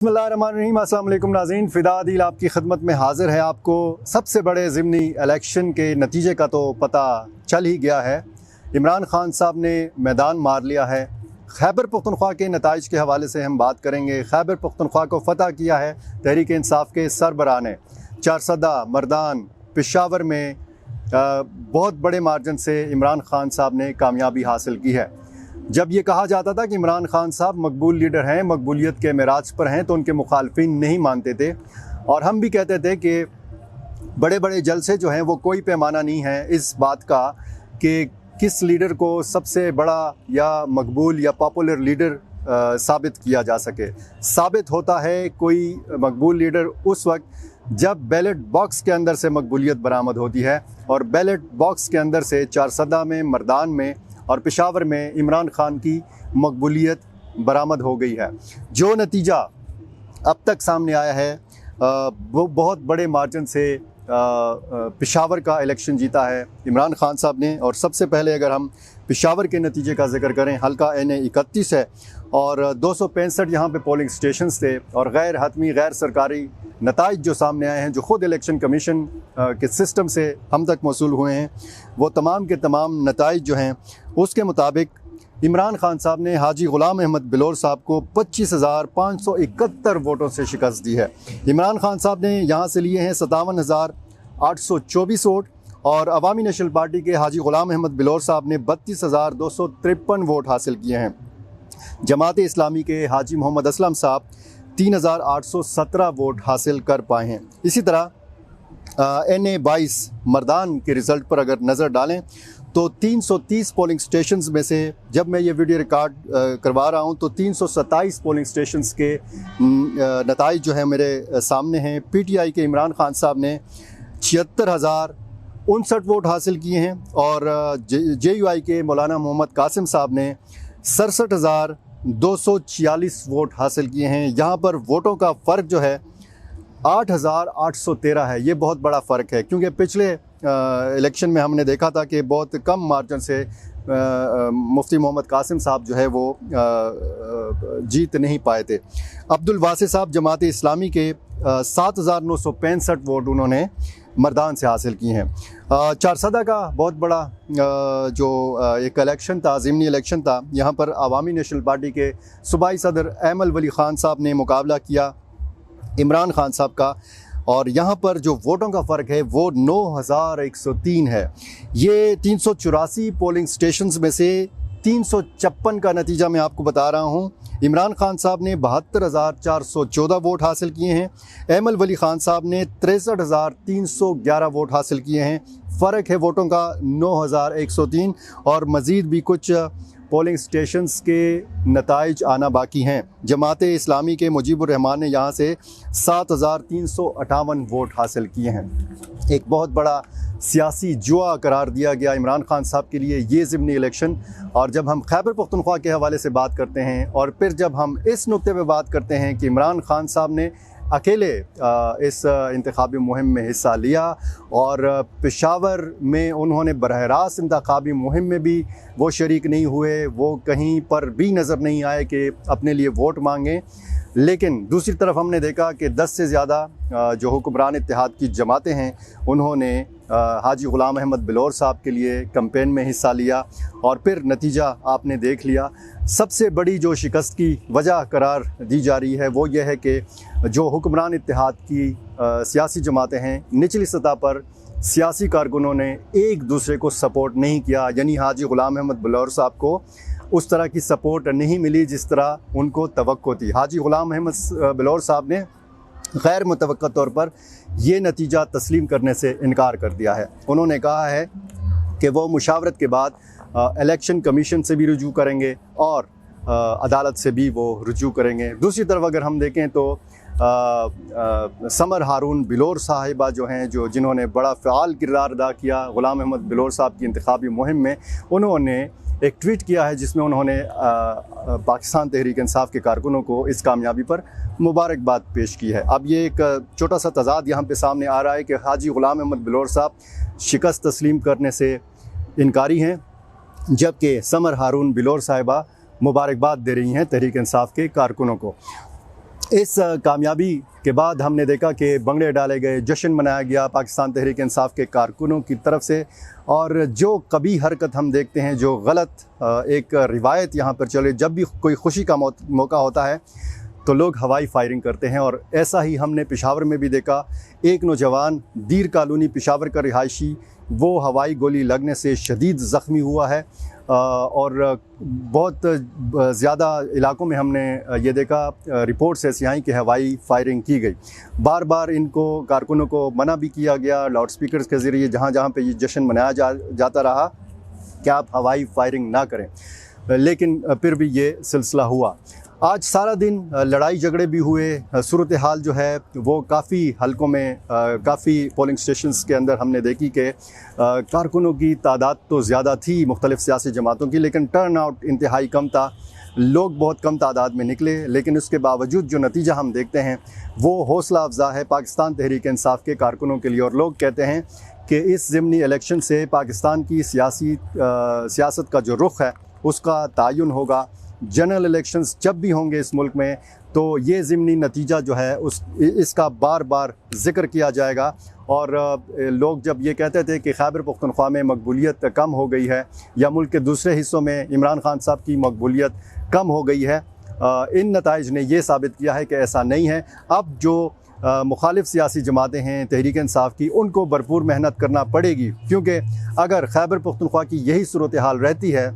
बिस्मिल्लाहिर्रहमानिर्रहीम। अस्सलाम वालेकुम नाज़रीन, फ़िदा आदिल आपकी खिदमत में हाज़िर है। आपको सबसे बड़े ज़िमनी इलेक्शन के नतीजे का तो पता चल ही गया है। इमरान खान साहब ने मैदान मार लिया है। खैबर पख्तूनख्वा के नताइज के हवाले से हम बात करेंगे। खैबर पख्तूनख्वा को फ़तह किया है तहरीक इंसाफ के सरबराह ने। चारसदा, मर्दान, पेशावर में बहुत बड़े मार्जिन से इमरान खान साहब ने कामयाबी हासिल की है। जब ये कहा जाता था कि इमरान खान साहब मकबूल लीडर हैं, मकबूलियत के मेराज पर हैं, तो उनके मुखालफिन नहीं मानते थे और हम भी कहते थे कि बड़े बड़े जलसे जो हैं वो कोई पैमाना नहीं है इस बात का कि किस लीडर को सबसे बड़ा या मकबूल या पॉपुलर लीडर साबित किया जा सके। साबित होता है कोई मकबूल लीडर उस वक्त जब बैलेट बॉक्स के अंदर से मकबूलियत बरामद होती है, और बैलेट बॉक्स के अंदर से चारसदा में, मर्दान में और पेशावर में इमरान खान की मकबूलियत बरामद हो गई है। जो नतीजा अब तक सामने आया है वो बहुत बड़े मार्जिन से पेशावर का इलेक्शन जीता है इमरान खान साहब ने। और सबसे पहले अगर हम पेशावर के नतीजे का जिक्र करें, हल्का NA 31 है और 265 यहाँ पे पोलिंग स्टेशंस थे, और गैर हतमी गैर सरकारी नताइज जो सामने आए हैं, जो ख़ुद इलेक्शन कमीशन के सिस्टम से हम तक मौसूल हुए हैं, वो तमाम के तमाम नताइज जो हैं उसके मुताबिक इमरान खान साहब ने हाजी ग़ुलाम अहमद बिलोर साहब को 25,571 वोटों से शिकस्त दी है। इमरान खान साहब ने यहाँ से लिए हैं 57,824 वोट, और अवामी नेशनल पार्टी के हाजी ग़ुलाम अहमद बिलोर साहब ने 32,253 वोट हासिल किए हैं। जमात इस्लामी के हाजी मोहम्मद असलम साहब 3,817 वोट हासिल कर पाए हैं। इसी तरह NA 22 मर्दान के रिज़ल्ट पर अगर नज़र डालें तो 330 पोलिंग स्टेशंस में से, जब मैं ये वीडियो रिकॉर्ड करवा रहा हूँ, तो 327 पोलिंग स्टेशंस के नताइज जो है मेरे सामने हैं। PTI के इमरान खान साहब ने 76,059 वोट हासिल किए हैं, और JUI के मौलाना मोहम्मद कासिम साहब ने 67,246 वोट हासिल किए हैं। यहाँ पर वोटों का फ़र्क जो है 8,813 है। ये बहुत बड़ा फ़र्क है, क्योंकि पिछले इलेक्शन में हमने देखा था कि बहुत कम मार्जिन से मुफ्ती मोहम्मद कासिम साहब जो है वो जीत नहीं पाए थे। अब्दुल वासी साहब जमात इस्लामी के 7,965 वोट उन्होंने मर्दान से हासिल किए हैं। चारसदा का बहुत बड़ा जो एक इलेक्शन था, ज़िमनी इलेक्शन था, यहाँ पर अवामी नेशनल पार्टी के सूबाई सदर ऐमल वली ख़ान साहब ने मुकाबला किया इमरान खान साहब का, और यहाँ पर जो वोटों का फ़र्क है वो 9,103 है। ये 384 पोलिंग स्टेशंस में से 356 का नतीजा मैं आपको बता रहा हूँ। इमरान खान साहब ने 72,414 वोट हासिल किए हैं। ऐमल वली ख़ान साहब ने 63,311 वोट हासिल किए हैं। फ़र्क है वोटों का 9,103, और मज़ीद भी कुछ पोलिंग स्टेशंस के नताइज आना बाकी हैं। जमात इस्लामी के मुजीबुर रहमान ने यहाँ से 7,358 वोट हासिल किए हैं। एक बहुत बड़ा सियासी जुआ करार दिया गया इमरान खान साहब के लिए ये ज़िमनी इलेक्शन। और जब हम खैबर पख्तूनख्वा के हवाले से बात करते हैं, और फिर जब हम इस नुक्ते पे बात करते हैं कि इमरान खान साहब ने अकेले इस इंतखाबी मुहिम में हिस्सा लिया, और पेशावर में उन्होंने बरह रास्त इंतखाबी मुहिम में भी वो शरीक नहीं हुए, वो कहीं पर भी नज़र नहीं आए कि अपने लिए वोट मांगें। लेकिन दूसरी तरफ हमने देखा कि 10 से ज़्यादा जो हुक्मरान इत्तेहाद की जमातें हैं उन्होंने हाजी ग़ुलाम अहमद बिलोर साहब के लिए कैंपेन में हिस्सा लिया, और फिर नतीजा आपने देख लिया। सबसे बड़ी जो शिकस्त की वजह करार दी जा रही है वो ये है कि जो हुक्मरान इत्तेहाद की सियासी जमातें हैं, निचली सतह पर सियासी कारकुनों ने एक दूसरे को सपोर्ट नहीं किया, यानी हाजी ग़ुलाम अहमद बिलोर साहब को उस तरह की सपोर्ट नहीं मिली जिस तरह उनको तवक्को थी। हाजी ग़ुलाम अहमद बिलोर साहब ने गैर मुतवक्का तौर पर ये नतीजा तस्लीम करने से इनकार कर दिया है। उन्होंने कहा है कि वो मुशावरत के बाद इलेक्शन कमीशन से भी रुजू करेंगे और अदालत से भी वो रुजू करेंगे। दूसरी तरफ अगर हम देखें तो समर हारून बिलोर साहिबा जो हैं, जो जिन्होंने बड़ा फ़ाल किरदार अदा किया ग़ुलाम अहमद बिलोर साहब की इंतखाबी मुहिम में, उन्होंने एक ट्वीट किया है जिसमें उन्होंने पाकिस्तान तहरीक इंसाफ के कारकुनों को इस कामयाबी पर मुबारकबाद पेश की है। अब ये एक छोटा सा तज़ाद यहाँ पे सामने आ रहा है कि हाजी ग़ुलाम अहमद बिलोर साहब शिकस्त तस्लीम करने से इनकारी हैं, जबकि समर हारून बिलोर साहिबा मुबारकबाद दे रही हैं तहरीक इंसाफ के कारकुनों को। इस कामयाबी के बाद हमने देखा कि बंगड़े डाले गए, जश्न मनाया गया पाकिस्तान तहरीक इंसाफ के कारकुनों की तरफ से। और जो कभी हरकत हम देखते हैं, जो गलत एक रिवायत यहाँ पर चले, जब भी कोई खुशी का मौका होता है तो लोग हवाई फायरिंग करते हैं। और ऐसा ही हमने पेशावर में भी देखा। एक नौजवान दीर कॉलोनी पेशावर का रिहायशी, वो हवाई गोली लगने से शदीद ज़ख्मी हुआ है। और बहुत ज़्यादा इलाकों में हमने ये देखा, रिपोर्ट्स ऐसी आई कि हवाई फायरिंग की गई। बार बार इनको कारकुनों को मना भी किया गया लाउड स्पीकर्स के ज़रिए, जहाँ जहाँ पे ये जश्न मनाया जाता रहा कि आप हवाई फायरिंग ना करें, लेकिन फिर भी ये सिलसिला हुआ। आज सारा दिन लड़ाई झगड़े भी हुए। सूरत हाल जो है वो काफ़ी हलकों में, काफ़ी पोलिंग स्टेशंस के अंदर हमने देखी कि कारकुनों की तादाद तो ज़्यादा थी मुख्तलिफ़ सियासी जमातों की, लेकिन टर्न आउट इंतहाई कम था। लोग बहुत कम तादाद में निकले, लेकिन उसके बावजूद जो नतीजा हम देखते हैं वो हौसला अफजा है पाकिस्तान तहरीक इंसाफ के कारकुनों के लिए। और लोग कहते हैं कि इस ज़िमनी इलेक्शन से पाकिस्तान की सियासत का जो रुख है उसका तयन होगा। जनरल इलेक्शंस जब भी होंगे इस मुल्क में तो ये ज़िमनी नतीजा जो है इसका बार बार ज़िक्र किया जाएगा। और लोग जब ये कहते थे कि खैबर पख्तूनख्वा में मकबूलियत कम हो गई है या मुल्क के दूसरे हिस्सों में इमरान खान साहब की मकबूलियत कम हो गई है, इन नताइज ने ये साबित किया है कि ऐसा नहीं है। अब जो मुखालिफ सियासी जमातें हैं तहरीक इंसाफ की, उनको भरपूर मेहनत करना पड़ेगी, क्योंकि अगर खैबर पख्तूनख्वा की यही सूरत हाल रहती है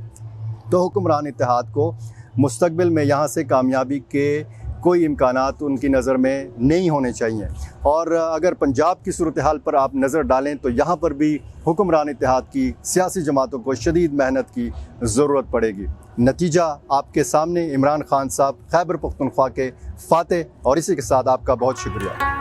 तो हुक्मरान इत्तेहाद को मुस्तकबिल में यहाँ से कामयाबी के कोई इम्कानात उनकी नज़र में नहीं होने चाहिए। और अगर पंजाब की सूरत हाल पर आप नज़र डालें तो यहाँ पर भी हुक्मरान इत्तेहाद की सियासी जमातों को शदीद मेहनत की ज़रूरत पड़ेगी। नतीजा आपके सामने, इमरान खान साहब खैबर पख्तूनख्वा के फातेह। और इसी के साथ आपका बहुत शुक्रिया।